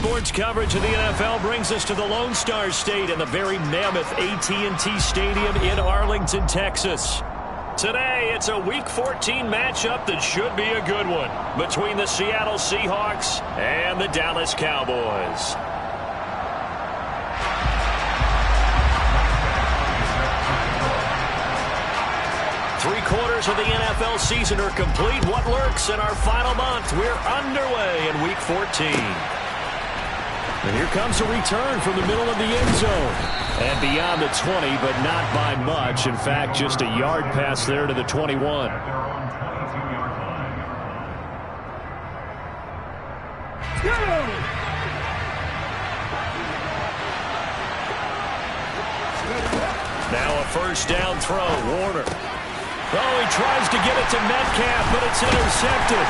Sports coverage of the NFL brings us to the Lone Star State and the very mammoth AT&T Stadium in Arlington, Texas. Today, it's a Week 14 matchup that should be a good one between the Seattle Seahawks and the Dallas Cowboys. Three-quarters of the NFL season are complete. What lurks in our final month? We're underway in Week 14. And here comes a return from the middle of the end zone. And beyond the 20, but not by much. In fact, just a yard pass there to the 21. Now a first down throw. Warner. Oh, he tries to get it to Metcalf, but it's intercepted.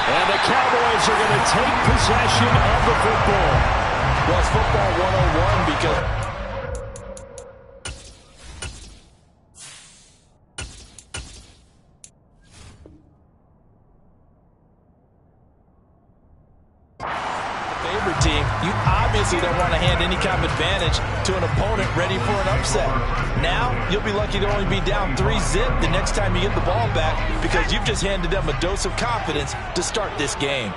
And the Cowboys are going to take possession of the football. Well, it's football 101 because favorite team, you obviously don't want to hand any kind of advantage to an opponent ready for an upset. Now, you'll be lucky to only be down 3-zip the next time you get the ball back because you've just handed them a dose of confidence to start this game.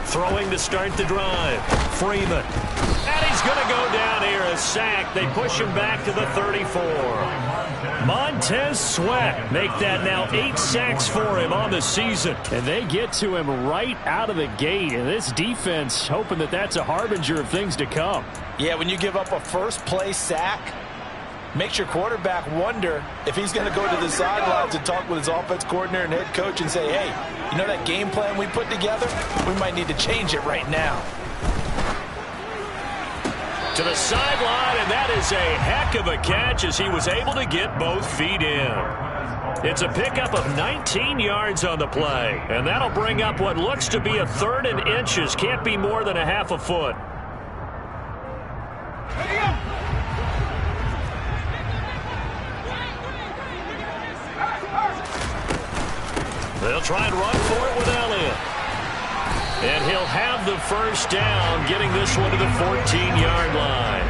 Throwing to start the drive. Freeman. And he's going to go down here, a sack. They push him back to the 34. Montez Sweat make that now 8 sacks for him on the season. And they get to him right out of the gate. And this defense hoping that that's a harbinger of things to come. Yeah, when you give up a first-play sack, makes your quarterback wonder if he's going to go to the sidelines and talk with his offense coordinator and head coach and say, hey, you know that game plan we put together? We might need to change it right now. To the sideline, and that is a heck of a catch as he was able to get both feet in. It's a pickup of 19 yards on the play, and that'll bring up what looks to be a 3rd and inches. Can't be more than a half a foot. They'll try and run for it with Elliott. And he'll have the first down, getting this one to the 14-yard line.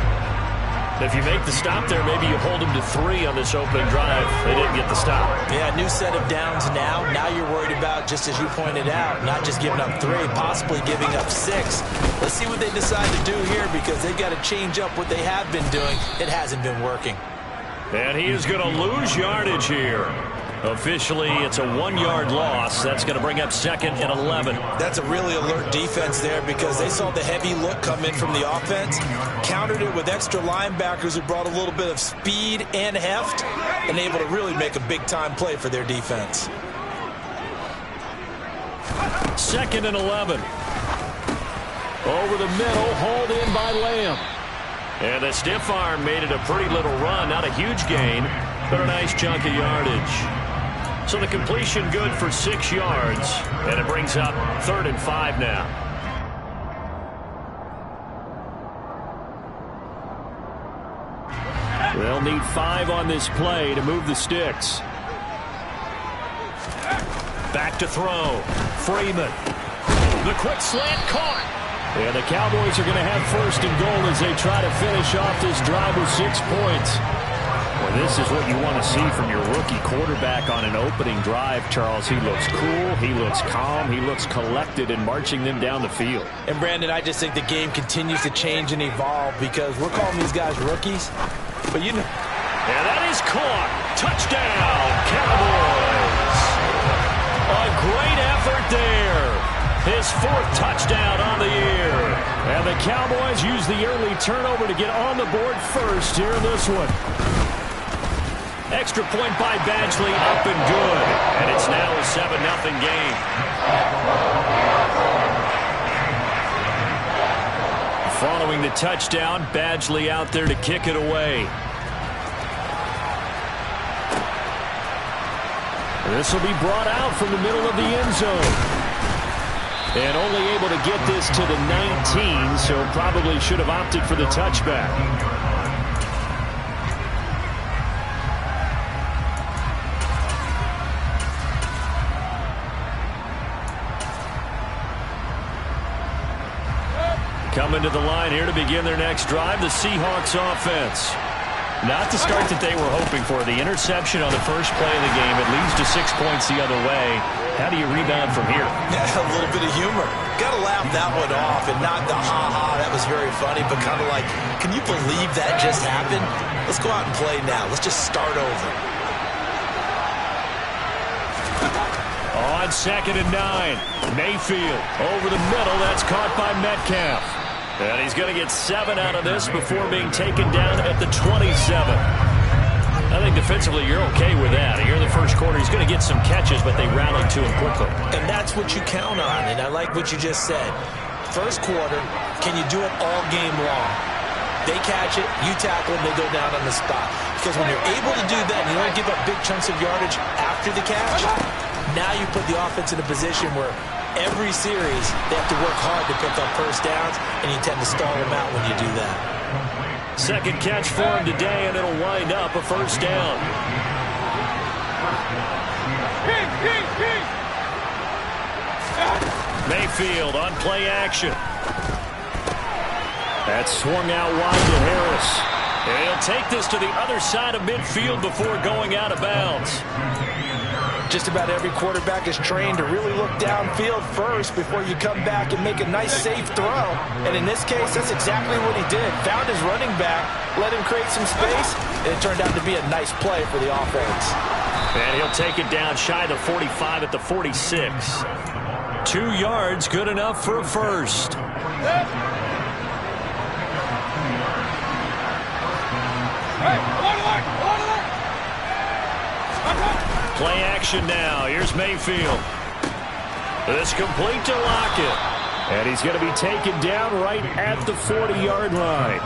If you make the stop there, maybe you hold him to 3 on this opening drive. They didn't get the stop. Yeah, new set of downs now. Now you're worried about, just as you pointed out, not just giving up 3, possibly giving up 6. Let's see what they decide to do here because they've got to change up what they have been doing. It hasn't been working. And he is going to lose yardage here. Officially, it's a 1-yard loss. That's going to bring up 2nd and 11. That's a really alert defense there because they saw the heavy look come in from the offense, countered it with extra linebackers who brought a little bit of speed and heft, and able to really make a big-time play for their defense. 2nd and 11. Over the middle, hauled in by Lamb. And the stiff arm made it a pretty little run. Not a huge gain, but a nice chunk of yardage. So the completion good for 6 yards, and it brings up 3rd and 5 now. They'll need 5 on this play to move the sticks. Back to throw. Freeman. The quick slant caught. And the Cowboys are going to have 1st and goal as they try to finish off this drive with 6 points. Well, this is what you want to see from your rookie quarterback on an opening drive, Charles. He looks cool, he looks calm, he looks collected in marching them down the field. And, Brandon, I just think the game continues to change and evolve because we're calling these guys rookies. But you know. And that is caught. Touchdown, Cowboys. A great effort there. His 4th touchdown on the year. And the Cowboys use the early turnover to get on the board first here in this one. Extra point by Badgley, up and good. And it's now a 7-0 game. Following the touchdown, Badgley out there to kick it away. This will be brought out from the middle of the end zone. And only able to get this to the 19, so probably should have opted for the touchback. Coming to the line here to begin their next drive, the Seahawks offense. Not the start that they were hoping for. The interception on the first play of the game. It leads to 6 points the other way. How do you rebound from here? Yeah, a little bit of humor. Got to laugh that one off and not the ha-ha, that was very funny, but kind of like, can you believe that just happened? Let's go out and play now. Let's just start over. On 2nd and 9, Mayfield over the middle. That's caught by Metcalf. And he's going to get 7 out of this before being taken down at the 27. I think defensively you're okay with that. Here in the first quarter, he's going to get some catches, but they rallied to him quickly. And that's what you count on, and I like what you just said. First quarter, can you do it all game long? They catch it, you tackle them, they go down on the spot. Because when you're able to do that, and you don't give up big chunks of yardage after the catch, now you put the offense in a position where every series, they have to work hard to pick up first downs, and you tend to stall them out when you do that. Second catch for him today, and it'll wind up a first down. Mayfield on play action. That's swung out wide to Harris. And he'll take this to the other side of midfield before going out of bounds. Just about every quarterback is trained to really look downfield first before you come back and make a nice, safe throw. And in this case, that's exactly what he did. Found his running back, let him create some space, and it turned out to be a nice play for the offense. And he'll take it down shy of the 45 at the 46. 2 yards, good enough for a first. Play action now. Here's Mayfield. This complete to Lockett. And he's going to be taken down right at the 40-yard line.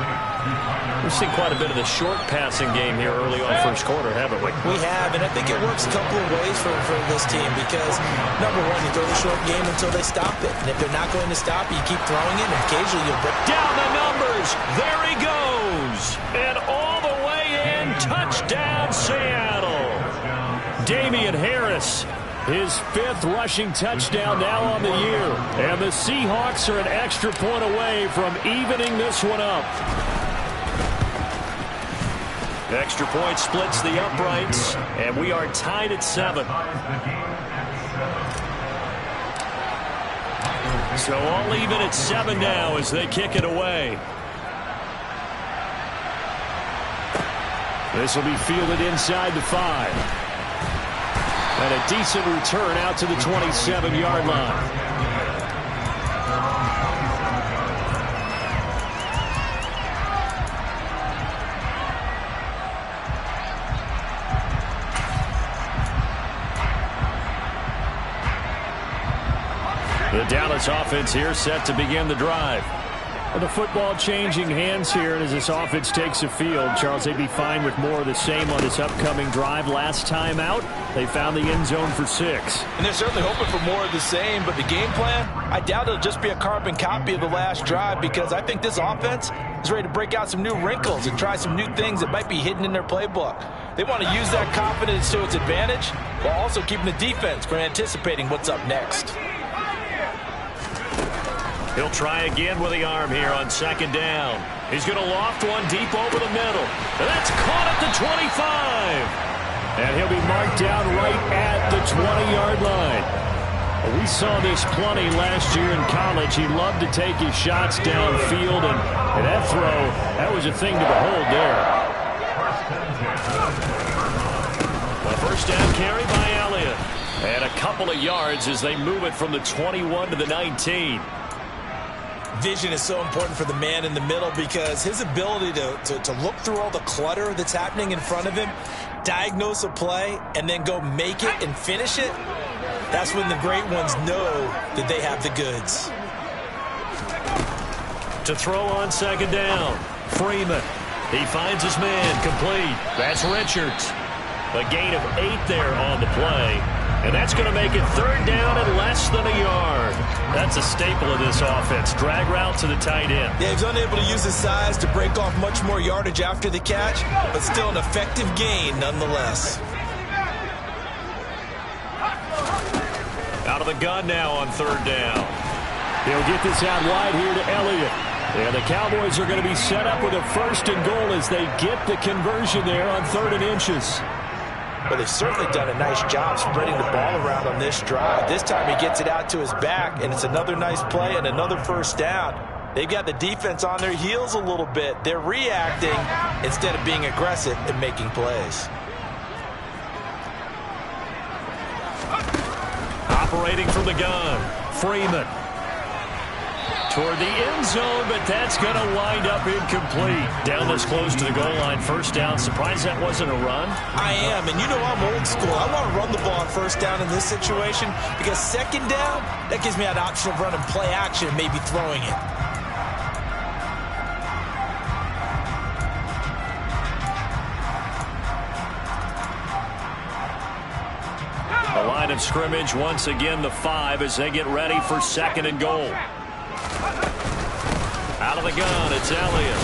We've seen quite a bit of the short passing game here early on first quarter, haven't we? We have, and I think it works a couple of ways for this team because, number one, you throw the short game until they stop it. And if they're not going to stop it, you keep throwing it, and occasionally you'll break. Down the numbers. There he goes. And all the way in. Touchdown, Seattle. Damian Harris, his 5th rushing touchdown now on the year. And the Seahawks are an extra point away from evening this one up. Extra point splits the uprights, and we are tied at 7. So all even at 7 now as they kick it away. This will be fielded inside the 5. And a decent return out to the 27-yard line. The Dallas offense here set to begin the drive. The football changing hands here, and as this offense takes the field, Charles, they'd be fine with more of the same on this upcoming drive. Last time out, they found the end zone for 6. And they're certainly hoping for more of the same, but the game plan, I doubt it'll just be a carbon copy of the last drive because I think this offense is ready to break out some new wrinkles and try some new things that might be hidden in their playbook. They want to use that confidence to its advantage while also keeping the defense from anticipating what's up next. He'll try again with the arm here on 2nd down. He's going to loft one deep over the middle. And that's caught at the 25. And he'll be marked down right at the 20-yard line. We saw this plenty last year in college. He loved to take his shots downfield, and that throw, that was a thing to behold there. A first down carry by Elliott. And a couple of yards as they move it from the 21 to the 19. Vision is so important for the man in the middle because his ability to look through all the clutter that's happening in front of him, diagnose a play, and then go make it and finish it, that's when the great ones know that they have the goods. To throw on 2nd down, Freeman. He finds his man complete. That's Richards. A gain of 8 there on the play. And that's going to make it 3rd down and less than a yard. That's a staple of this offense. Drag route to the tight end. Yeah, he's unable to use his size to break off much more yardage after the catch, but still an effective gain nonetheless. Out of the gun now on 3rd down. He'll get this out wide here to Elliott. And the Cowboys are going to be set up with a 1st and goal as they get the conversion there on 3rd and inches. Well, they've certainly done a nice job spreading the ball around on this drive. This time he gets it out to his back, and it's another nice play and another 1st down. They've got the defense on their heels a little bit. They're reacting instead of being aggressive and making plays. Operating from the gun, Freeman. Toward the end zone, but that's going to wind up incomplete. Down this close to the goal line, 1st down. Surprised that wasn't a run? I am, and you know I'm old school. I want to run the ball on 1st down in this situation because 2nd down, that gives me an option of running play action and maybe throwing it. The line of scrimmage, once again, the 5 as they get ready for 2nd and goal. Out of the gun, it's Elliott.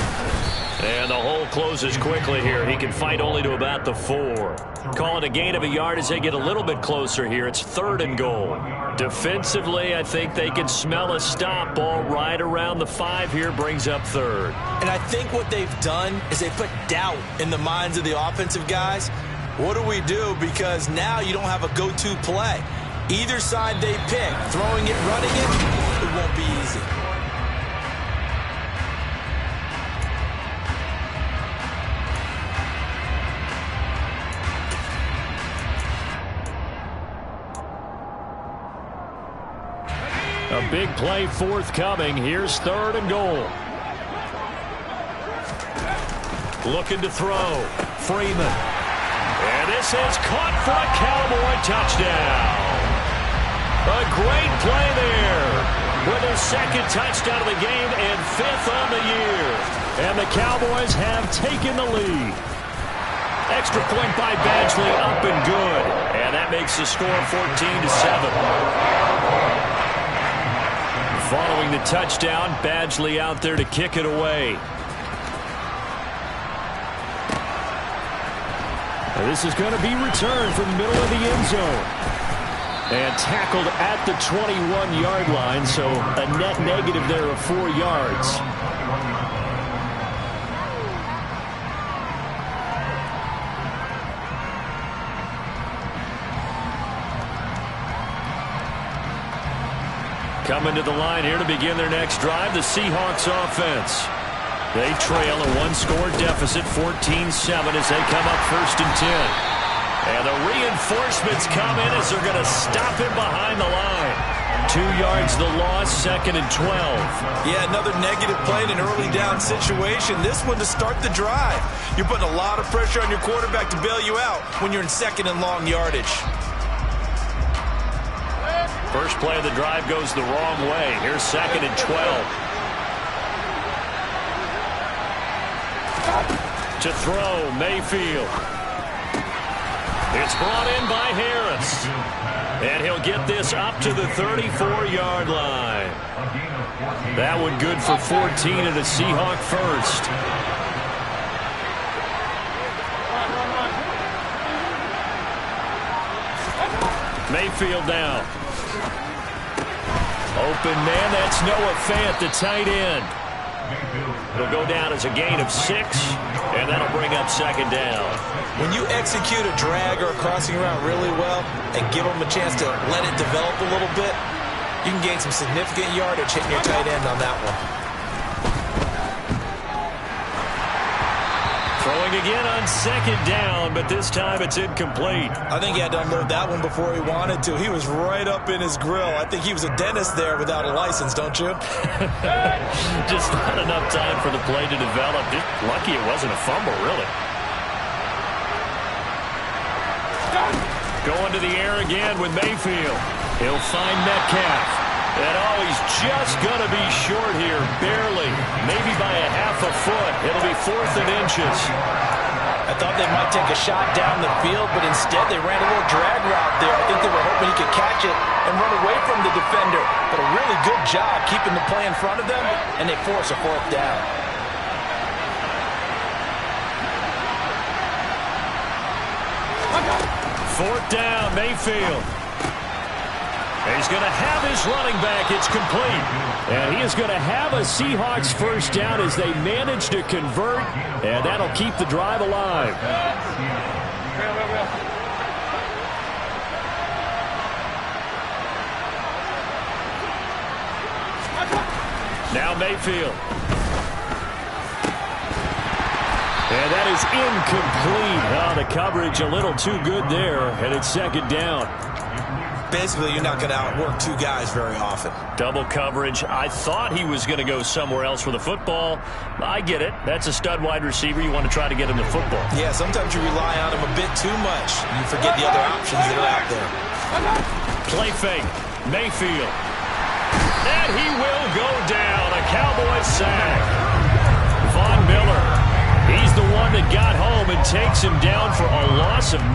And the hole closes quickly here. He can fight only to about the 4. Call it a gain of a yard as they get a little bit closer here. It's 3rd and goal. Defensively, I think they can smell a stop. Ball right around the 5 here, brings up 3rd. And I think what they've done is they put doubt in the minds of the offensive guys. What do we do? Because now you don't have a go-to play. Either side they pick, throwing it, running it won't be easy. A big play forthcoming. Here's 3rd and goal. Looking to throw. Freeman. And this is caught for a Cowboy touchdown. A great play there. With his 2nd touchdown of the game and 5th on the year. And the Cowboys have taken the lead. Extra point by Badgley, up and good. And that makes the score 14-7. Following the touchdown, Badgley out there to kick it away. Now this is going to be returned from the middle of the end zone. And tackled at the 21-yard line, so a net negative there of 4 yards. Coming to the line here to begin their next drive, the Seahawks offense. They trail a 1-score deficit, 14-7 as they come up 1st and 10. And the reinforcements come in as they're going to stop him behind the line. 2 yards the loss, 2nd and 12. Yeah, another negative play in an early down situation. This one to start the drive. You're putting a lot of pressure on your quarterback to bail you out when you're in 2nd and long yardage. First play of the drive goes the wrong way. Here's 2nd and 12. To throw, Mayfield. It's brought in by Harris. And he'll get this up to the 34-yard line. That one good for 14 and a Seahawk 1st. Mayfield down. Open man, that's Noah Fant, the tight end. It'll go down as a gain of 6, and that'll bring up 2nd down. When you execute a drag or a crossing route really well and give them a chance to let it develop a little bit, you can gain some significant yardage hitting your tight end on that one. Throwing again on 2nd down, but this time it's incomplete. I think he had to unload that one before he wanted to. He was right up in his grill. I think he was a dentist there without a license, don't you? Just not enough time for the play to develop. Just lucky it wasn't a fumble, really. Going to the air again with Mayfield. He'll find Metcalf. And oh, he's just going to be short here, barely, maybe by a half a foot. It'll be 4th and inches. I thought they might take a shot down the field, but instead they ran a little drag route there. I think they were hoping he could catch it and run away from the defender. But a really good job keeping the play in front of them, and they force a 4th down. Fourth down, Mayfield. He's going to have his running back. It's complete. And he is going to have a Seahawks first down as they manage to convert, and that'll keep the drive alive. Now Mayfield. And that is incomplete. Oh, the coverage a little too good there, and it's second down. Basically, you're not going to outwork two guys very often. Double coverage. I thought he was going to go somewhere else with the football. I get it. That's a stud wide receiver. You want to try to get him the football. Yeah, sometimes you rely on him a bit too much. You forget the other options that are out there. Play fake. Mayfield. And he will go down. A Cowboys sack. Von Miller. He's the one that got home and takes him down for a loss of 9.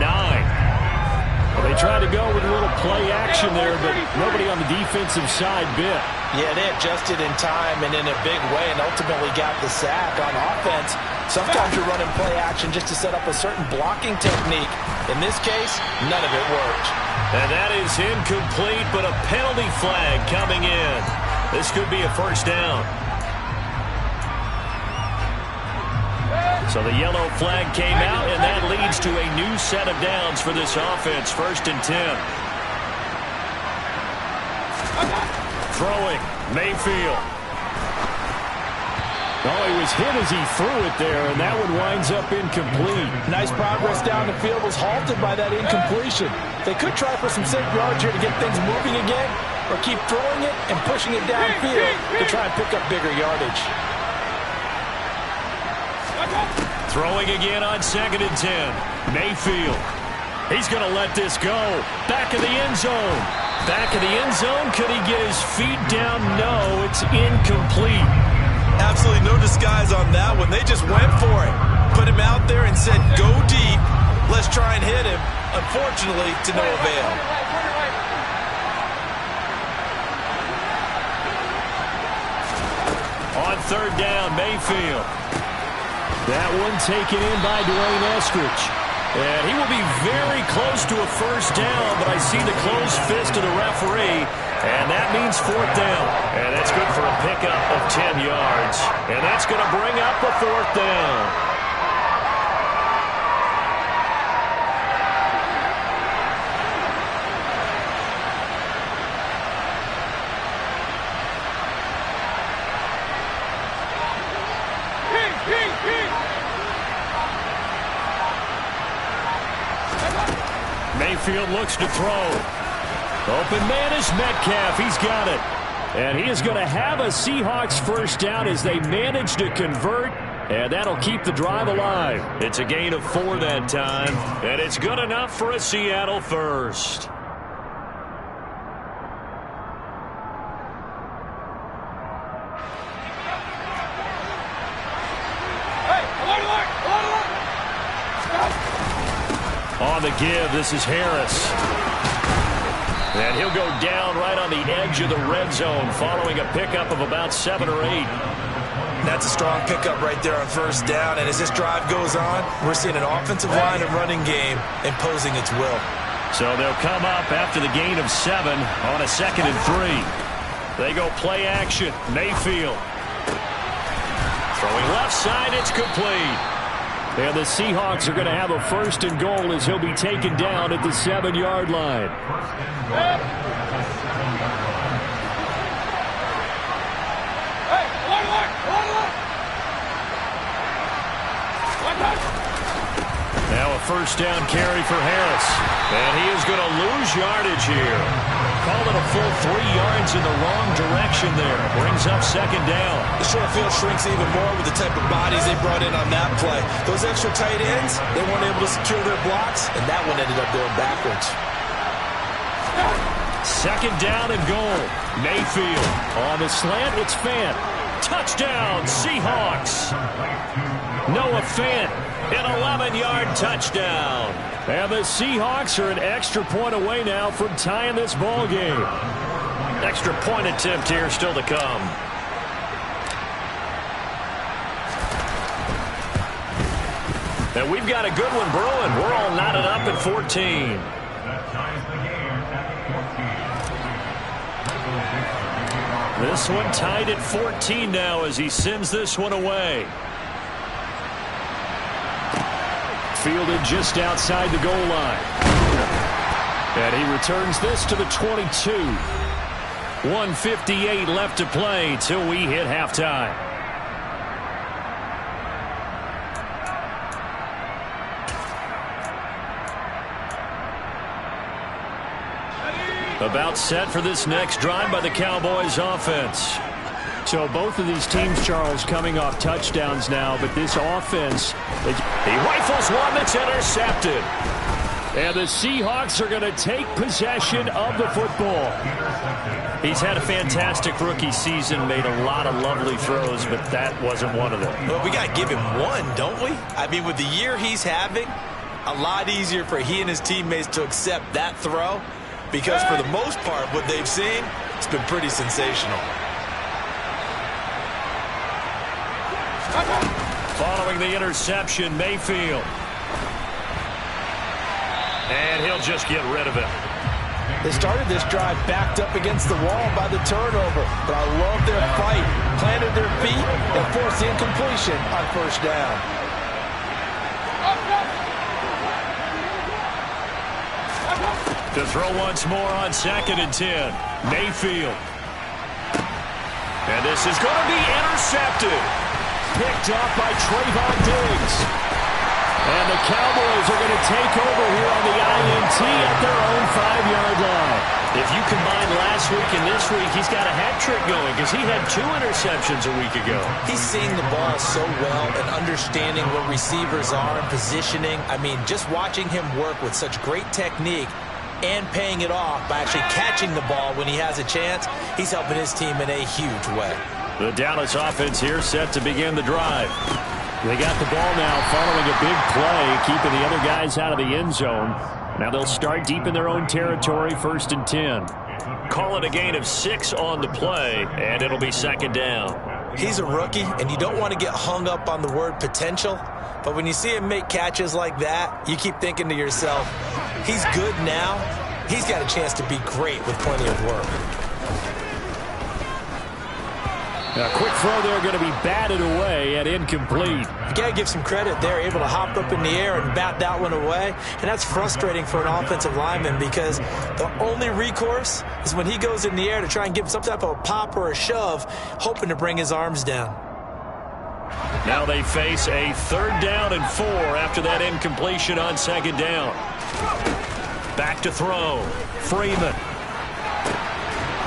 Well, they tried to go with a little play action there, but nobody on the defensive side bit. Yeah, they adjusted in time and in a big way and ultimately got the sack. On offense, sometimes you're running play action just to set up a certain blocking technique. In this case, none of it worked. And that is incomplete, but a penalty flag coming in. This could be a first down. So the yellow flag came out, and that leads to a new set of downs for this offense. 1st and 10. Throwing, Mayfield. Oh, he was hit as he threw it there, and that one winds up incomplete. Nice progress down the field was halted by that incompletion. They could try for some safe yards here to get things moving again, or keep throwing it and pushing it downfield to try and pick up bigger yardage. Throwing again on 2nd and 10. Mayfield. He's going to let this go. Back of the end zone. Back of the end zone. Could he get his feet down? No, it's incomplete. Absolutely no disguise on that one. They just went for it. Put him out there and said, go deep. Let's try and hit him. Unfortunately, to no avail. On 3rd down, Mayfield. That one taken in by Dwayne Eskridge. And he will be very close to a first down, but I see the closed fist of the referee, and that means 4th down. And that's good for a pickup of 10 yards. And that's going to bring up a 4th down. Mayfield looks to throw. Open man is Metcalf. He's got it. And he is going to have a Seahawks first down as they manage to convert, and that'll keep the drive alive. It's a gain of 4 that time, and it's good enough for a Seattle first. On the give, this is Harris. And he'll go down right on the edge of the red zone following a pickup of about 7 or 8. That's a strong pickup right there on 1st down. And as this drive goes on, we're seeing an offensive line and running game imposing its will. So they'll come up after the gain of 7 on a 2nd and 3. They go play action. Mayfield. Throwing left side, it's complete. And the Seahawks are going to have a 1st and goal as he'll be taken down at the 7-yard line. Now a 1st down carry for Harris. And he is going to lose yardage here. Call it a full 3 yards in the wrong direction there. Brings up 2nd down. The short field shrinks even more with the type of bodies they brought in on that play. Those extra tight ends, they weren't able to secure their blocks, and that one ended up going backwards. 2nd down and goal. Mayfield on the slant. It's Fant. Touchdown, Seahawks. Noah Fant, an 11-yard touchdown. And the Seahawks are an extra point away now from tying this ball game. Extra point attempt here still to come. And we've got a good one brewing. We're all knotted up at 14. This one tied at 14 now as he sends this one away. Fielded just outside the goal line. And he returns this to the 22. 1:58 left to play till we hit halftime. About set for this next drive by the Cowboys offense. So both of these teams, Charles, coming off touchdowns now, but this offense, he rifles one that's intercepted. And the Seahawks are going to take possession of the football. He's had a fantastic rookie season, made a lot of lovely throws, but that wasn't one of them. Well, we got to give him one, don't we? I mean, with the year he's having, a lot easier for he and his teammates to accept that throw, because for the most part, what they've seen, it's been pretty sensational. Following the interception, Mayfield. And he'll just get rid of it. They started this drive backed up against the wall by the turnover, but I love their fight. Planted their feet and forced the incompletion on first down. To throw once more on 2nd and 10. Mayfield. And this is going to be intercepted. Picked off by Trayvon Diggs. And the Cowboys are going to take over here on the INT at their own 5-yard line. If you combine last week and this week, he's got a hat trick going because he had 2 interceptions a week ago. He's seeing the ball so well and understanding what receivers are and positioning. I mean, just watching him work with such great technique and paying it off by actually catching the ball when he has a chance, he's helping his team in a huge way. The Dallas offense here set to begin the drive. They got the ball now following a big play, keeping the other guys out of the end zone. Now they'll start deep in their own territory, 1st and 10. Call it a gain of 6 on the play, and it'll be 2nd down. He's a rookie, and you don't want to get hung up on the word potential. But when you see him make catches like that, you keep thinking to yourself, he's good now. He's got a chance to be great with plenty of work. A quick throw there going to be batted away and incomplete. You got to give some credit there, able to hop up in the air and bat that one away. And that's frustrating for an offensive lineman because the only recourse is when he goes in the air to try and give some type of a pop or a shove, hoping to bring his arms down. Now they face a 3rd down and 4 after that incompletion on 2nd down. Back to throw. Freeman.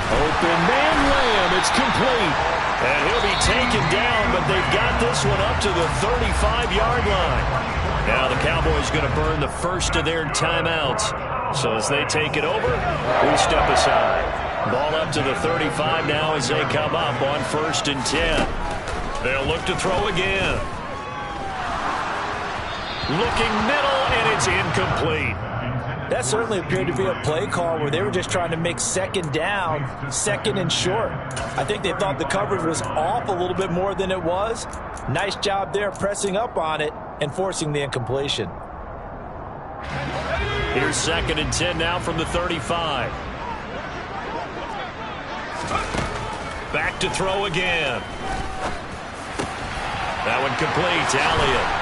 Open man Lamb. It's complete. And he'll be taken down, but they've got this one up to the 35-yard line. Now the Cowboys going to burn the first of their timeouts. So as they take it over, we step aside. Ball up to the 35 now as they come up on 1st and 10. They'll look to throw again. Looking middle, and it's incomplete. That certainly appeared to be a play call where they were just trying to make 2nd down, 2nd and short. I think they thought the coverage was off a little bit more than it was. Nice job there pressing up on it and forcing the incompletion. Here's 2nd and 10 now from the 35. Back to throw again. That one complete. Elliott.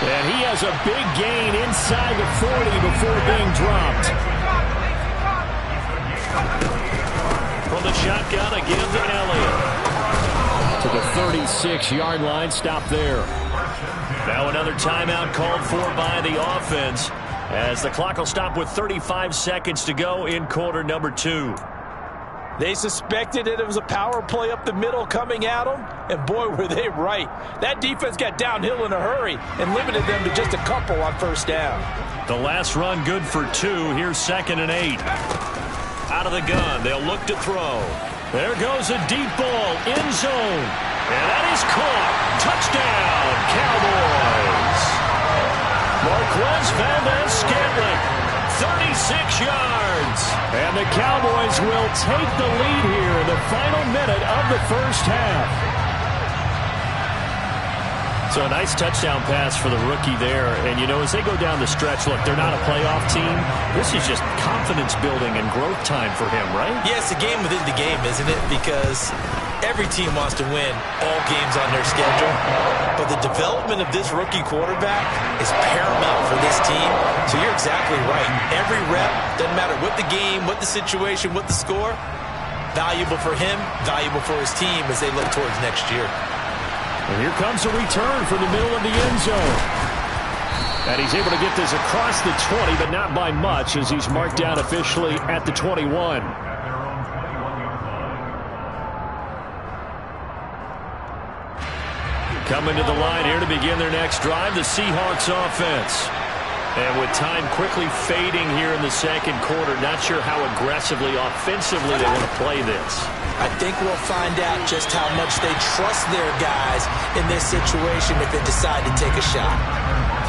And he has a big gain inside the 40 before being dropped. From the shotgun again to Elliott. To the 36-yard line. Stop there. Now another timeout called for by the offense as the clock will stop with 35 seconds to go in quarter number 2. They suspected it was a power play up the middle coming at them, and boy, were they right. That defense got downhill in a hurry and limited them to just a couple on 1st down. The last run good for 2. Here's 2nd and 8. Out of the gun, they'll look to throw. There goes a deep ball, end zone, and that is caught. Touchdown, Cowboys. Marquez Valdes-Scantling. 36 yards. And the Cowboys will take the lead here in the final minute of the 1st half. So a nice touchdown pass for the rookie there. And, you know, as they go down the stretch, look, they're not a playoff team. This is just confidence building and growth time for him, right? Yeah, it's a game within the game, isn't it? Because every team wants to win all games on their schedule. But the development of this rookie quarterback is paramount for this team. So you're exactly right. Every rep, doesn't matter what the game, what the situation, what the score, valuable for him, valuable for his team as they look towards next year. And here comes a return from the middle of the end zone. And he's able to get this across the 20, but not by much, as he's marked down officially at the 21. Coming to the line here to begin their next drive, the Seahawks offense. And with time quickly fading here in the second quarter, not sure how aggressively, offensively they want to play this. I think we'll find out just how much they trust their guys in this situation if they decide to take a shot.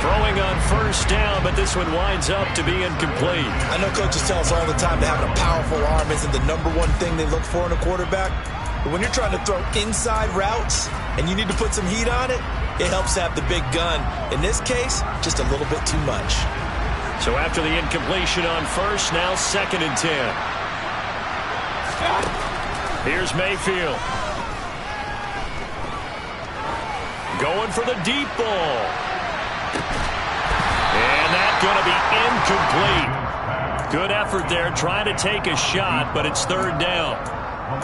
Throwing on first down, but this one winds up to be incomplete. I know coaches tell us all the time that having a powerful arm isn't the number one thing they look for in a quarterback. But when you're trying to throw inside routes and you need to put some heat on it, it helps to have the big gun. In this case, just a little bit too much. So after the incompletion on first, now 2nd and 10. Here's Mayfield. Going for the deep ball. And that's going to be incomplete. Good effort there, trying to take a shot, but it's 3rd down.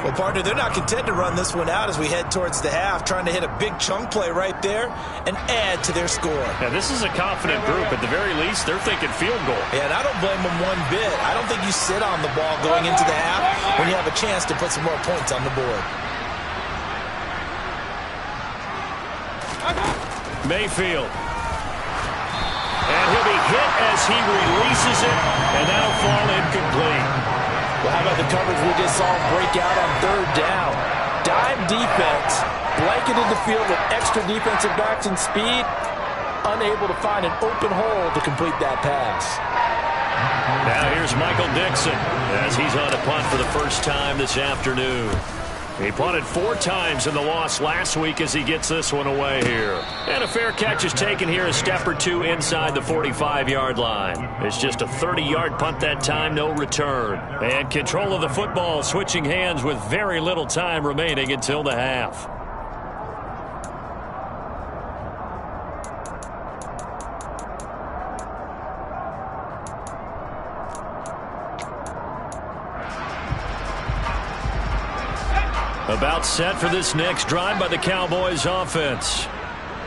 Well, partner, they're not content to run this one out as we head towards the half, trying to hit a big chunk play right there and add to their score. Yeah, this is a confident group. At the very least, they're thinking field goal. Yeah, and I don't blame them one bit. I don't think you sit on the ball going into the half when you have a chance to put some more points on the board. Mayfield. And he'll be hit as he releases it, and that'll fall incomplete. Well, how about the coverage we just saw break out on 3rd down? Dime defense, blanketed the field with extra defensive backs and speed, unable to find an open hole to complete that pass. Now here's Michael Dixon as he's on a punt for the first time this afternoon. He punted 4 times in the loss last week as he gets this one away here. And a fair catch is taken here, a step or two inside the 45-yard line. It's just a 30-yard punt that time, no return. And control of the football switching hands with very little time remaining until the half. About set for this next drive by the Cowboys offense.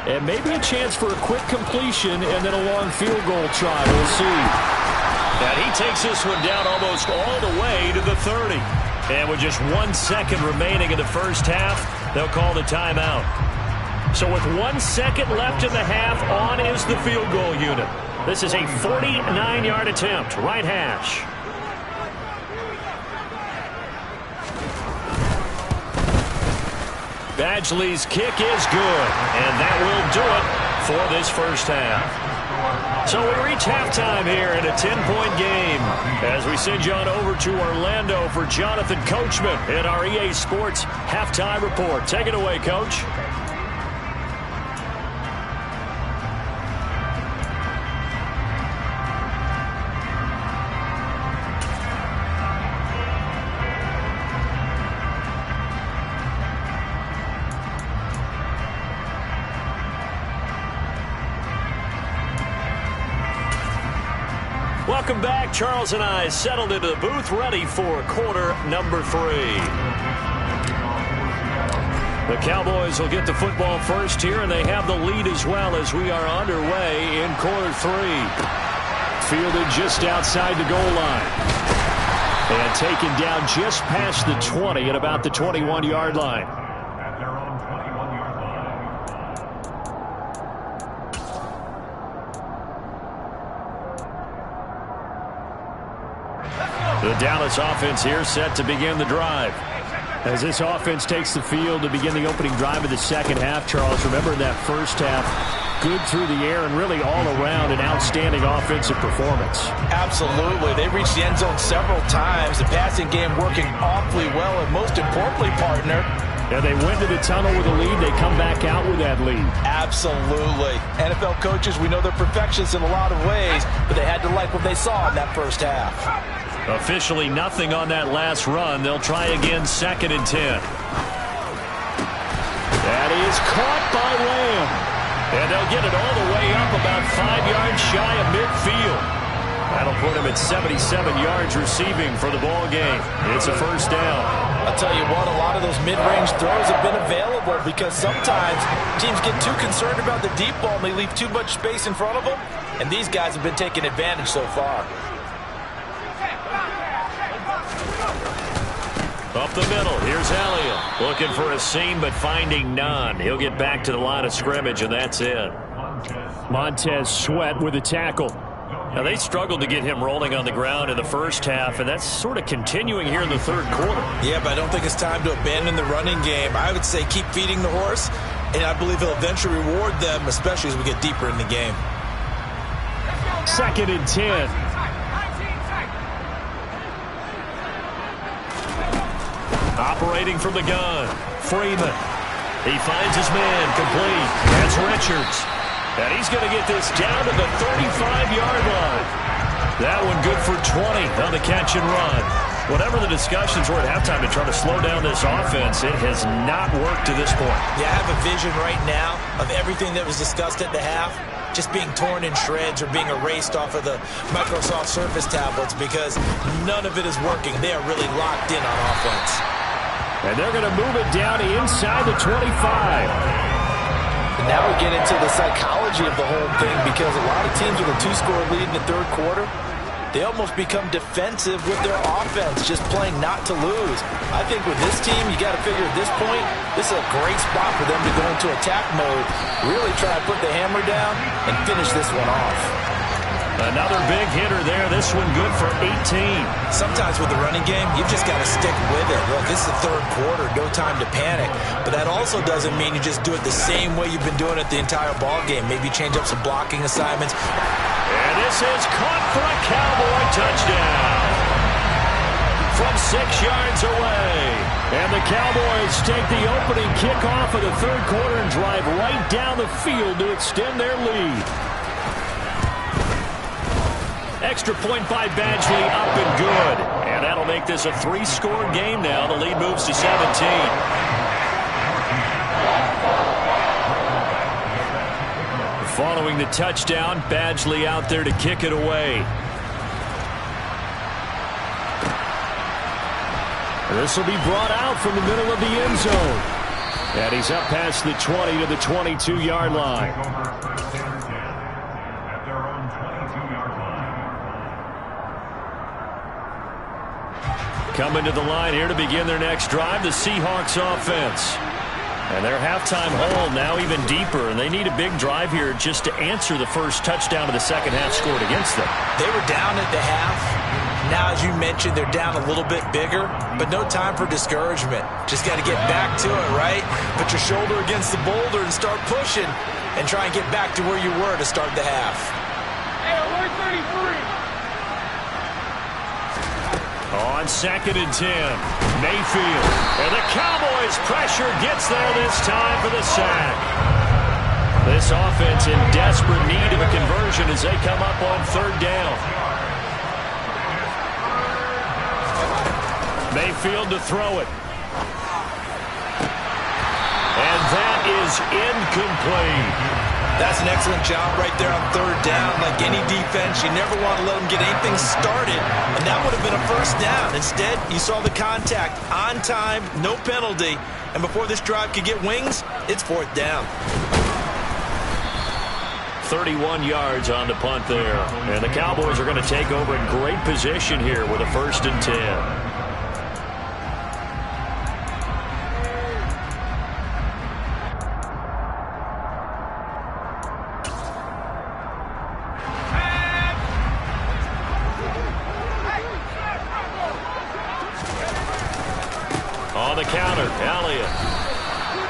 And maybe a chance for a quick completion and then a long field goal try. We'll see. And he takes this one down almost all the way to the 30. And with just 1 second remaining in the first half, they'll call the timeout. So with 1 second left in the half, on is the field goal unit. This is a 49-yard attempt, right hash. Badgley's kick is good, and that will do it for this first half. So we reach halftime here in a 10-point game as we send you on over to Orlando for Jonathan Coachman in our EA Sports Halftime Report. Take it away, Coach. Welcome back. Charles and I settled into the booth, ready for quarter number 3. The Cowboys will get the football first here, and they have the lead as well as we are underway in quarter 3. Fielded just outside the goal line. And taken down just past the 20 at about the 21-yard line. The Dallas offense here set to begin the drive. As this offense takes the field to begin the opening drive of the second half, Charles, remember that first half, good through the air and really all around an outstanding offensive performance. Absolutely. They reached the end zone several times. The passing game working awfully well, and most importantly, partner, And they went to the tunnel with a lead. They come back out with that lead. Absolutely. NFL coaches, we know they're perfectionists in a lot of ways, but they had to like what they saw in that first half. Officially nothing on that last run. They'll try again, 2nd and 10. That is caught by Lamb. And they'll get it all the way up about 5 yards shy of midfield. That'll put him at 77 yards receiving for the ball game. It's a first down. I'll tell you what, a lot of those mid-range throws have been available because sometimes teams get too concerned about the deep ball and they leave too much space in front of them. And these guys have been taking advantage so far. Up the middle, here's Elliott. Looking for a seam, but finding none. He'll get back to the line of scrimmage, and that's it. Montez Sweat with a tackle. Now, they struggled to get him rolling on the ground in the first half, and that's sort of continuing here in the third quarter. Yeah, but I don't think it's time to abandon the running game. I would say keep feeding the horse, and I believe he'll eventually reward them, especially as we get deeper in the game. 2nd and 10. Operating from the gun, Freeman. He finds his man, complete. That's Richards. And he's going to get this down to the 35-yard line. That one good for 20 on the catch and run. Whatever the discussions were at halftime to try to slow down this offense, it has not worked to this point. Yeah, I have a vision right now of everything that was discussed at the half just being torn in shreds or being erased off of the Microsoft Surface tablets because none of it is working. They are really locked in on offense. And they're going to move it down inside the 25. And now we get into the psychology of the whole thing because a lot of teams with a 2-score lead in the third quarter, they almost become defensive with their offense, just playing not to lose. I think with this team, you got to figure at this point, this is a great spot for them to go into attack mode, really try to put the hammer down and finish this one off. Another big hitter there. This one good for 18. Sometimes with the running game, you've just got to stick with it. Look, this is the third quarter, no time to panic. But that also doesn't mean you just do it the same way you've been doing it the entire ball game. Maybe change up some blocking assignments. And this is caught for a Cowboy touchdown from 6 yards away. And the Cowboys take the opening kickoff of the third quarter and drive right down the field to extend their lead. Extra point by Badgley, up and good. And that'll make this a 3-score game now. The lead moves to 17. Following the touchdown, Badgley out there to kick it away. This will be brought out from the middle of the end zone. And he's up past the 20 to the 22-yard line. Coming to the line here to begin their next drive, the Seahawks offense. And their halftime hole now even deeper, and they need a big drive here just to answer the first touchdown of the second half scored against them. They were down at the half. Now, as you mentioned, they're down a little bit bigger, but no time for discouragement. Just got to get back to it, right? Put your shoulder against the boulder and start pushing and try and get back to where you were to start the half. Hey, alert 33. On 2nd and 10, Mayfield. And the Cowboys' pressure gets there this time for the sack. This offense in desperate need of a conversion as they come up on third down. Mayfield to throw it. And that is incomplete. That's an excellent job right there on third down. Like any defense, you never want to let them get anything started, and that would have been a first down. Instead, you saw the contact on time, no penalty, and before this drive could get wings, it's fourth down. 31 yards on the punt there, and the Cowboys are going to take over in great position here with a 1st and 10. On the counter, Elliott.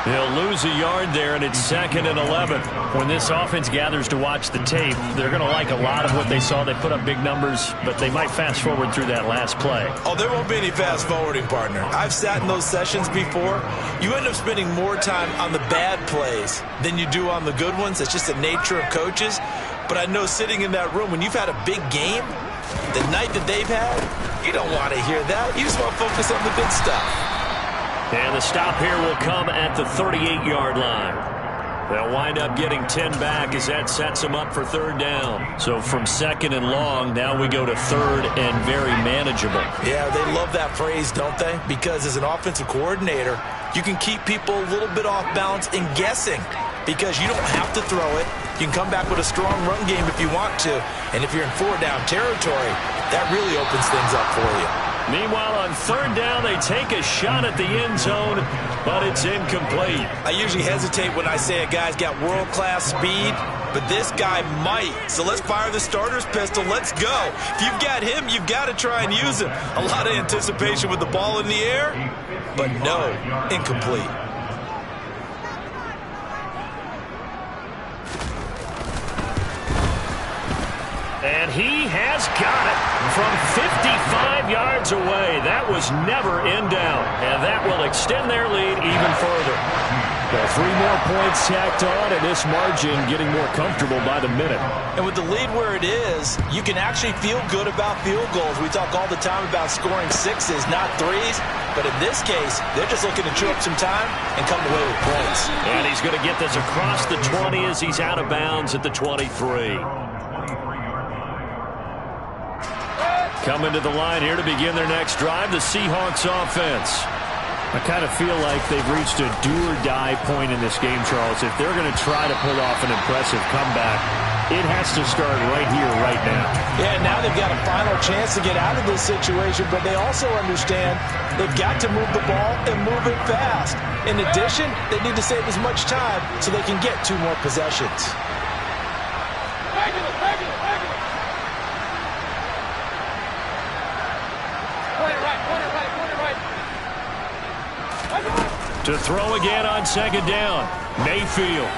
They'll lose a yard there, and it's 2nd and 11. When this offense gathers to watch the tape, they're going to like a lot of what they saw. They put up big numbers, but they might fast forward through that last play. Oh, there won't be any fast forwarding, partner. I've sat in those sessions before. You end up spending more time on the bad plays than you do on the good ones. It's just the nature of coaches. But I know sitting in that room, when you've had a big game, the night that they've had, you don't want to hear that. You just want to focus on the good stuff. And the stop here will come at the 38-yard line. They'll wind up getting 10 back as that sets them up for 3rd down. So from 2nd and long, now we go to 3rd and very manageable. Yeah, they love that phrase, don't they? Because as an offensive coordinator, you can keep people a little bit off balance and guessing because you don't have to throw it. You can come back with a strong run game if you want to. And if you're in 4-down territory, that really opens things up for you. Meanwhile, on 3rd down, they take a shot at the end zone, but it's incomplete. I usually hesitate when I say a guy's got world-class speed, but this guy might. So let's fire the starter's pistol. Let's go. If you've got him, you've got to try and use him. A lot of anticipation with the ball in the air, but no, incomplete. And he has got it from 55 yards away. That was never in doubt, and that will extend their lead even further. Well, 3 more points tacked on, and this margin getting more comfortable by the minute. And with the lead where it is, you can actually feel good about field goals. We talk all the time about scoring 6s, not 3s. But in this case, they're just looking to chew up some time and come away with points. And he's going to get this across the 20 as he's out of bounds at the 23. Coming to the line here to begin their next drive, the Seahawks offense. I kind of feel like they've reached a do-or-die point in this game, Charles. If they're going to try to pull off an impressive comeback, it has to start right here, right now. Yeah, now they've got a final chance to get out of this situation, but they also understand they've got to move the ball and move it fast. In addition, they need to save as much time so they can get 2 more possessions. To throw again on 2nd down, Mayfield.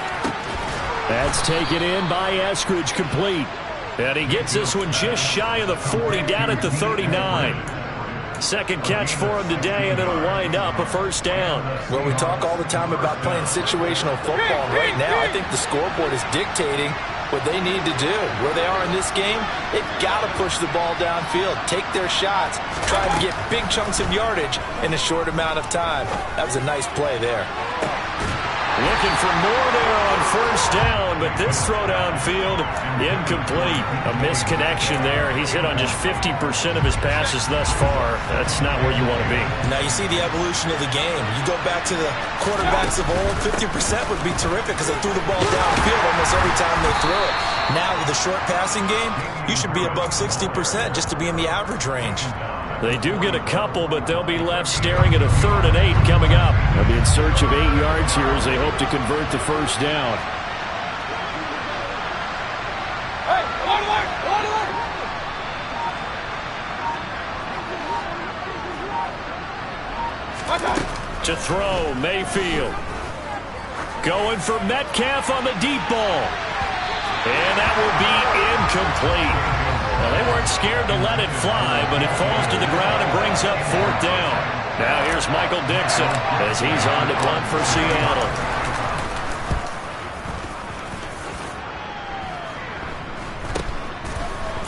That's taken in by Eskridge, complete. And he gets this one just shy of the 40, down at the 39. 2nd catch for him today, and it'll wind up a 1st down. Well, we talk all the time about playing situational football, and right now I think the scoreboard is dictating what they need to do. Where they are in this game, they've got to push the ball downfield, take their shots, try to get big chunks of yardage in a short amount of time. That was a nice play there. Looking for more there on 1st down, but this throw downfield, incomplete. A misconnection there. He's hit on just 50% of his passes thus far. That's not where you want to be. Now you see the evolution of the game. You go back to the quarterbacks of old, 50% would be terrific because they threw the ball downfield almost every time they threw it. Now with the short passing game, you should be above 60% just to be in the average range. They do get a couple, but they'll be left staring at a 3rd and 8 coming up. They'll be in search of 8 yards here as they hope to convert the 1st down. To throw, Mayfield. Going for Metcalf on the deep ball. And that will be incomplete. Well, they weren't scared to let it fly, but it falls to the ground and brings up 4th down. Now here's Michael Dixon as he's on to punt for Seattle.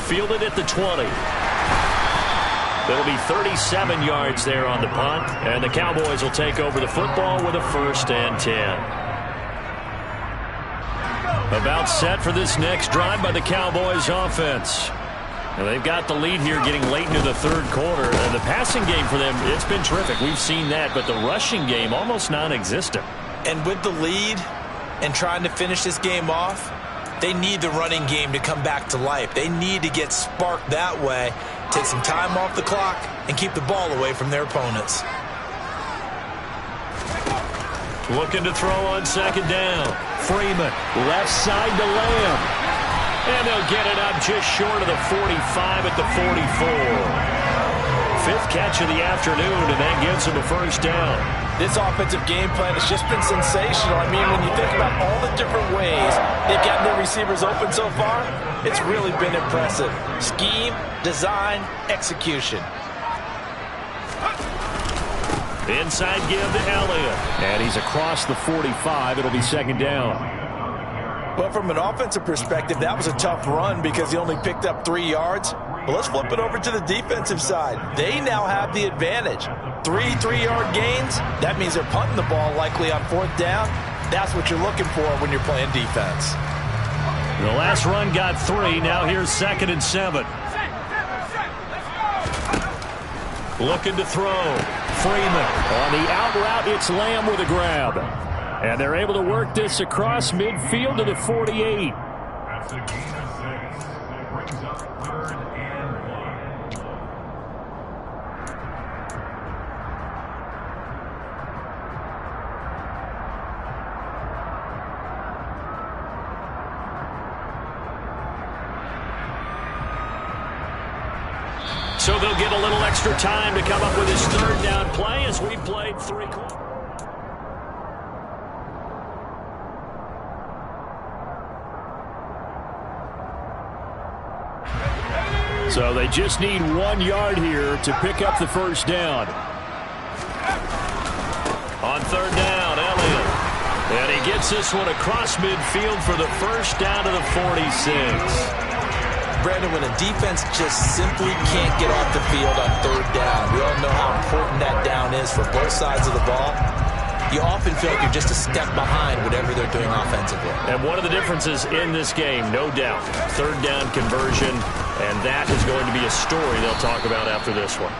Fielded at the 20. There'll be 37 yards there on the punt, and the Cowboys will take over the football with a 1st and 10. About set for this next drive by the Cowboys offense. Now they've got the lead here getting late into the 3rd quarter. And the passing game for them, it's been terrific. We've seen that, but the rushing game almost non-existent. And with the lead and trying to finish this game off, they need the running game to come back to life. They need to get sparked that way, take some time off the clock, and keep the ball away from their opponents. Looking to throw on 2nd down. Freeman, left side to Lamb. And they'll get it up just short of the 45 at the 44. fifth catch of the afternoon, and that gives him a first down. This offensive game plan has just been sensational. I mean, when you think about all the different ways they've gotten their receivers open so far, it's really been impressive. Scheme, design, execution. Inside give to Elliott. And he's across the 45. It'll be second down. Well, from an offensive perspective, that was a tough run because he only picked up 3 yards. But let's flip it over to the defensive side. They now have the advantage. 3-3-yard gains, that means they're punting the ball likely on fourth down. That's what you're looking for when you're playing defense. The last run got 3. Now here's 2nd and 7. Looking to throw. Freeman on the out route. It's Lamb with a grab. And they're able to work this across midfield to the 48. That's a gain of 6. Brings up 3rd and 1. So they'll get a little extra time to come up with his 3rd down play as we played 3 quarters. So they just need 1 yard here to pick up the first down. On 3rd down, Elliott. And he gets this one across midfield for the first down to the 46. Brandon, when a defense just simply can't get off the field on 3rd down, we all know how important that down is for both sides of the ball. You often feel like you're just a step behind whatever they're doing offensively. And one of the differences in this game, no doubt, 3rd down conversion, and that is going to be a story they'll talk about after this one.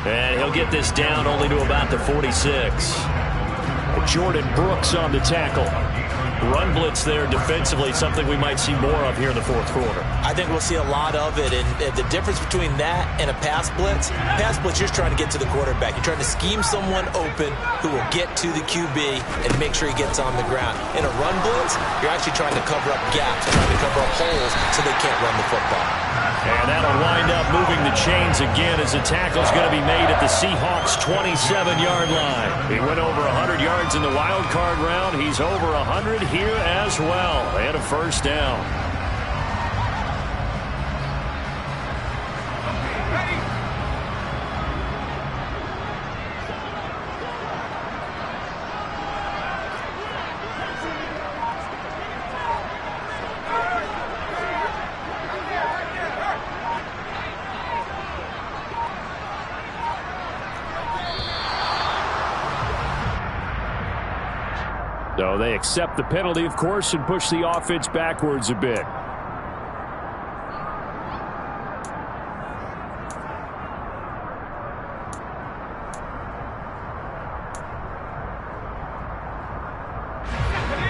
And he'll get this down only to about the 46. Jordan Brooks on the tackle. Run blitz there defensively, something we might see more of here in the 4th quarter. I think we'll see a lot of it, and the difference between that and a pass blitz, you're trying to get to the quarterback. You're trying to scheme someone open who will get to the QB and make sure he gets on the ground. In a run blitz, you're actually trying to cover up gaps, trying to cover up holes so they can't run the football. And that'll wind up moving the chains again as the tackle's going to be made at the Seahawks' 27-yard line. He went over 100 yards in the wild card round. He's over 100 here as well. And a first down. So they accept the penalty, of course, and push the offense backwards a bit.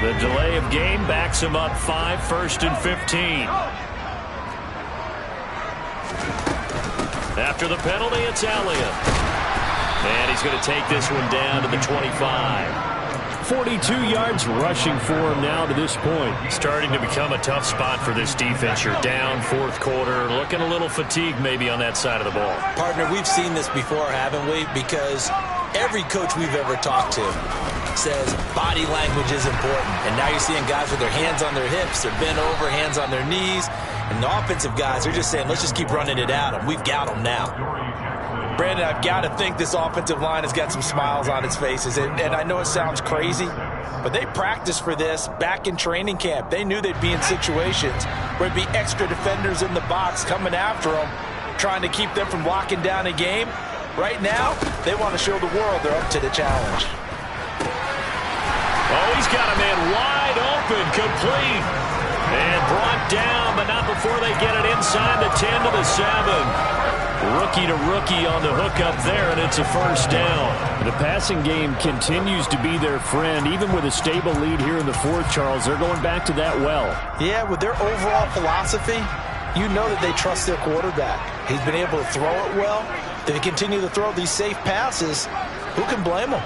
The delay of game backs him up 5, 1st and 15. After the penalty, it's Elliott. And he's going to take this one down to the 25. 42 yards rushing for him now to this point. Starting to become a tough spot for this defense. You're down 4th quarter, looking a little fatigued maybe on that side of the ball. Partner, we've seen this before, haven't we? Because every coach we've ever talked to says body language is important. And now you're seeing guys with their hands on their hips, they're bent over, hands on their knees. And the offensive guys are just saying, let's just keep running it at them. We've got them now. Brandon, I've got to think this offensive line has got some smiles on its faces. And I know it sounds crazy, but they practiced for this back in training camp. They knew they'd be in situations where there'd be extra defenders in the box coming after them, trying to keep them from locking down a game. Right now, they want to show the world they're up to the challenge. Oh, he's got a man wide open, complete. And brought down, but not before they get it inside the 10 to the 7. Rookie to rookie on the hook up there, and it's a first down. The passing game continues to be their friend. Even with a stable lead here in the 4th, Charles, they're going back to that well. Yeah, with their overall philosophy, you know that they trust their quarterback. He's been able to throw it well. They continue to throw these safe passes. Who can blame them?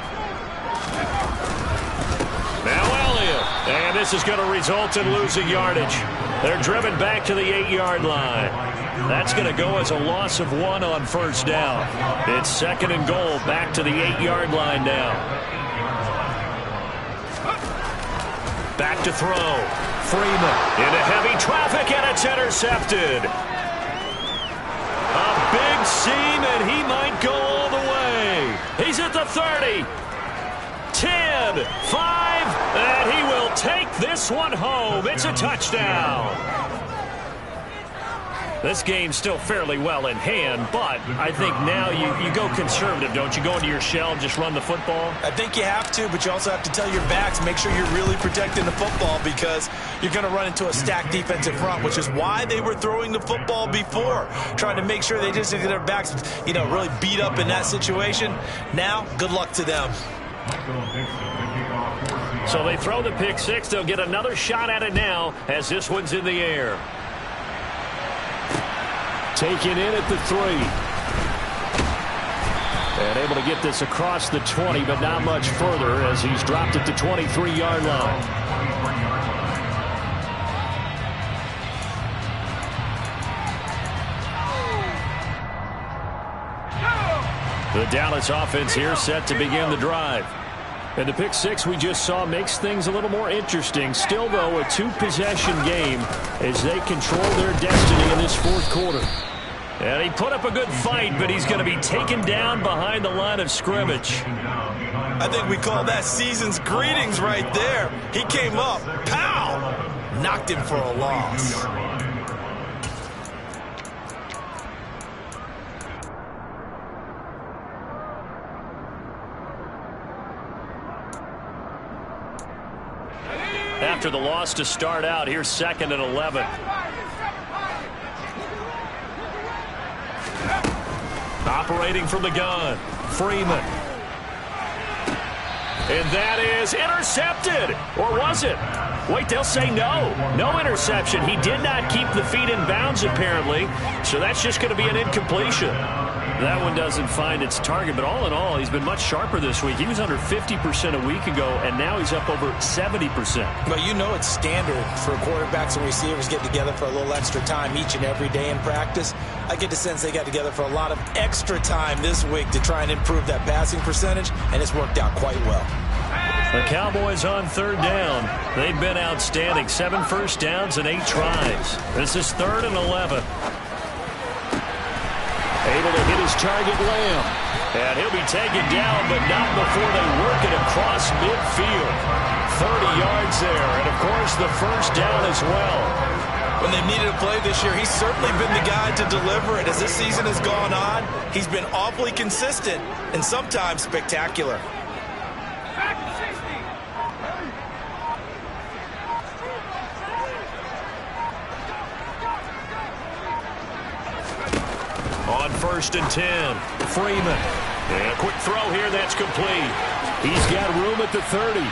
Now Elliott, and And this is going to result in losing yardage. They're driven back to the 8-yard line. That's going to go as a loss of 1 on first down. It's 2nd and goal, back to the 8-yard line now. Back to throw. Freeman into heavy traffic, and it's intercepted. A big seam, and he might go all the way. He's at the 30. 10, 5, and he will take this one home. It's a touchdown. This game's still fairly well in hand, but I think now you go conservative, don't you? Go into your shell and just run the football? I think you have to, but you also have to tell your backs, make sure you're really protecting the football because you're going to run into a stacked defensive front, which is why they were throwing the football before, trying to make sure they just get their backs, really beat up in that situation. Now, good luck to them. So they throw the pick six. They'll get another shot at it now as this one's in the air. Taken in at the 3. And able to get this across the 20, but not much further as he's dropped at the 23-yard line. The Dallas offense here set to begin the drive. And the pick six we just saw makes things a little more interesting. Still, though, a 2-possession game as they control their destiny in this 4th quarter. And he put up a good fight, but he's going to be taken down behind the line of scrimmage. I think we call that season's greetings right there. He came up, pow! Knocked him for a loss. After the loss to start out, here's 2nd and 11. Operating from the gun, Freeman. And that is intercepted. Or was it? Wait, they'll say no. No interception. He did not keep the feet in bounds, apparently. So that's just going to be an incompletion. That one doesn't find its target, but all in all, he's been much sharper this week. He was under 50% a week ago, and now he's up over 70%. But it's standard for quarterbacks and receivers getting together for a little extra time each and every day in practice. I get the sense they got together for a lot of extra time this week to try and improve that passing percentage, and it's worked out quite well. The Cowboys on 3rd down. They've been outstanding. 7 first downs and 8 tries. This is 3rd and 11. Able to hit his target, Lamb. And he'll be taken down, but not before they work it across midfield. 30 yards there, and of course the first down as well. When they've needed a play this year, he's certainly been the guy to deliver it. As this season has gone on, he's been awfully consistent and sometimes spectacular. On 1st and 10, Freeman. And a quick throw here, that's complete. He's got room at the 30.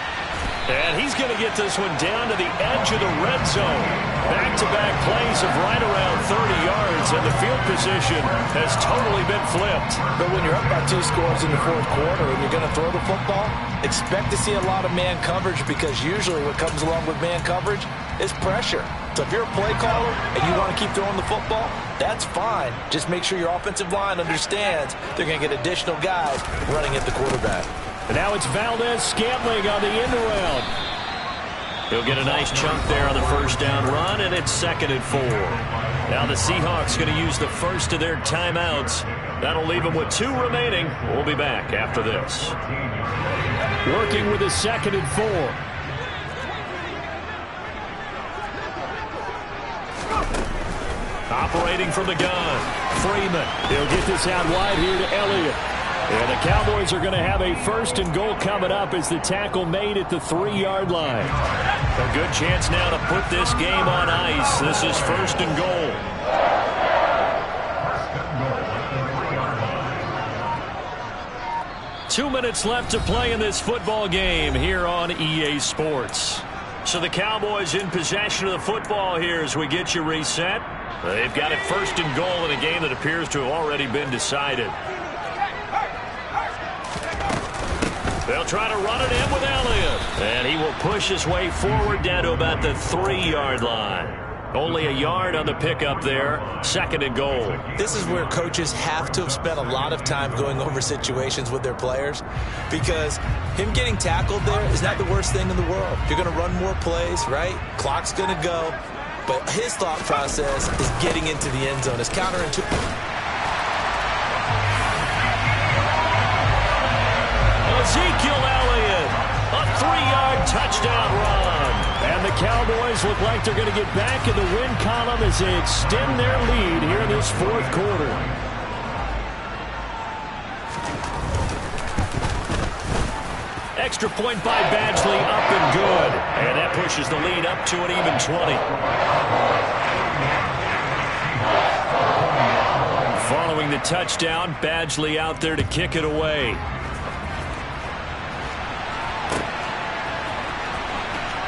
And he's going to get this one down to the edge of the red zone. Back-to-back plays of right around 30 yards, and the field position has totally been flipped. But when you're up by 2 scores in the 4th quarter and you're going to throw the football, expect to see a lot of man coverage because usually what comes along with man coverage is pressure. So if you're a play caller and you want to keep throwing the football, that's fine. Just make sure your offensive line understands they're going to get additional guys running at the quarterback. And now it's Valdez-Scantling on the end around. He'll get a nice chunk there on the first down run, and it's 2nd and 4. Now the Seahawks going to use the first of their timeouts. That'll leave them with 2 remaining. We'll be back after this. Working with a 2nd and 4. Operating from the gun, Freeman. He'll get this out wide here to Elliott. And the Cowboys are going to have a 1st and goal coming up as the tackle made at the 3-yard line. A good chance now to put this game on ice. This is 1st and goal. Two minutes left to play in this football game here on EA Sports. So the Cowboys in possession of the football here as we get you reset. They've got it 1st and goal in a game that appears to have already been decided. They'll try to run it in with Elliott. And he will push his way forward down to about the 3-yard line. Only a yard on the pickup there. 2nd and goal. This is where coaches have to have spent a lot of time going over situations with their players, because him getting tackled there is not the worst thing in the world. You're going to run more plays, right? Clock's going to go. But his thought process is getting into the end zone. It's counterintuitive. Ezekiel Elliott, a 3-yard touchdown run. And the Cowboys look like they're going to get back in the win column as they extend their lead here in this 4th quarter. Extra point by Badgley, up and good. And that pushes the lead up to an even 20. Following the touchdown, Badgley out there to kick it away.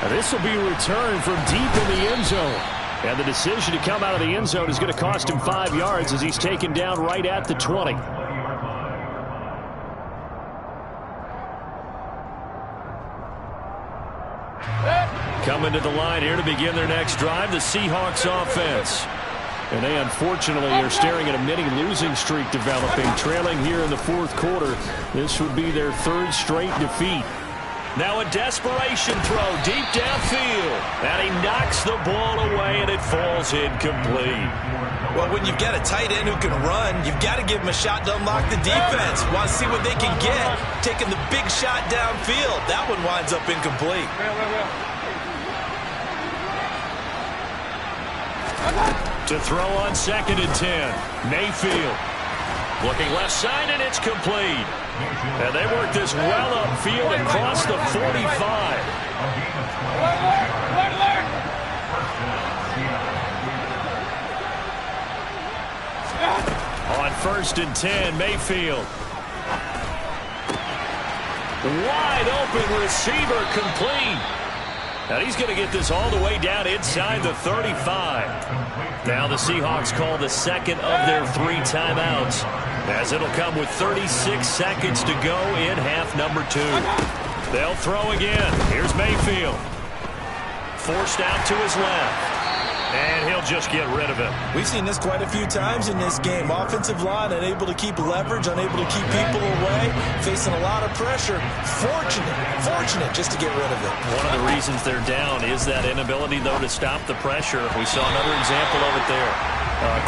This will be a return from deep in the end zone. And the decision to come out of the end zone is going to cost him 5 yards as he's taken down right at the 20. Coming to the line here to begin their next drive, the Seahawks offense. And they unfortunately are staring at a mini losing streak developing, trailing here in the 4th quarter. This would be their 3rd straight defeat. Now a desperation throw deep downfield. And he knocks the ball away and it falls incomplete. Well, when you've got a tight end who can run, you've got to give him a shot to unlock the defense. Want to see what they can get. Taking the big shot downfield. That one winds up incomplete. To throw on 2nd and 10. Mayfield. Looking left side, and it's complete. And they work this well upfield and cross the 45. On 1st and 10, Mayfield. Wide open receiver, complete. And he's going to get this all the way down inside the 35. Now the Seahawks call the 2nd of their 3 timeouts, as it'll come with 36 seconds to go in half number 2. They'll throw again. Here's Mayfield. Forced out to his left. And he'll just get rid of it. We've seen this quite a few times in this game. Offensive line unable to keep leverage, unable to keep people away, facing a lot of pressure. Fortunate just to get rid of it. One of the reasons they're down is that inability, though, to stop the pressure. We saw another example of it there.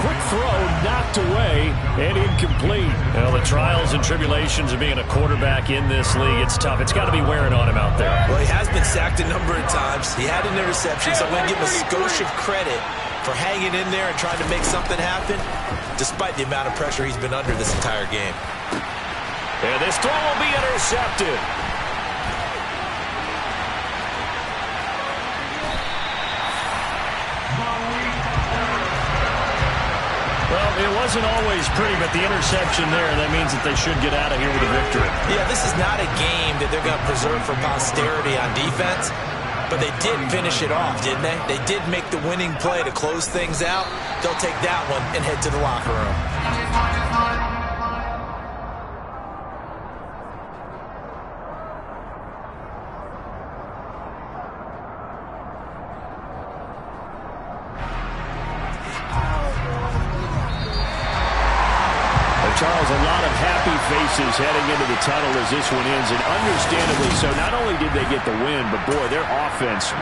Quick throw knocked away and incomplete. Well, the trials and tribulations of being a quarterback in this league, it's tough. It's got to be wearing on him out there. Well, he has been sacked a number of times. He had an interception, so I'm going to give him a skosh of credit for hanging in there and trying to make something happen, despite the amount of pressure he's been under this entire game. And this throw will be intercepted. Well, it wasn't always pretty, but the interception there, that means that they should get out of here with a victory. Yeah, this is not a game that they're going to preserve for posterity on defense, but they did finish it off, didn't they? They did make the winning play to close things out. They'll take that one and head to the locker room. Charles, a lot of happy faces heading into the tunnel as this one ends, and understandably so. Not only did they get the win, but boy, their offense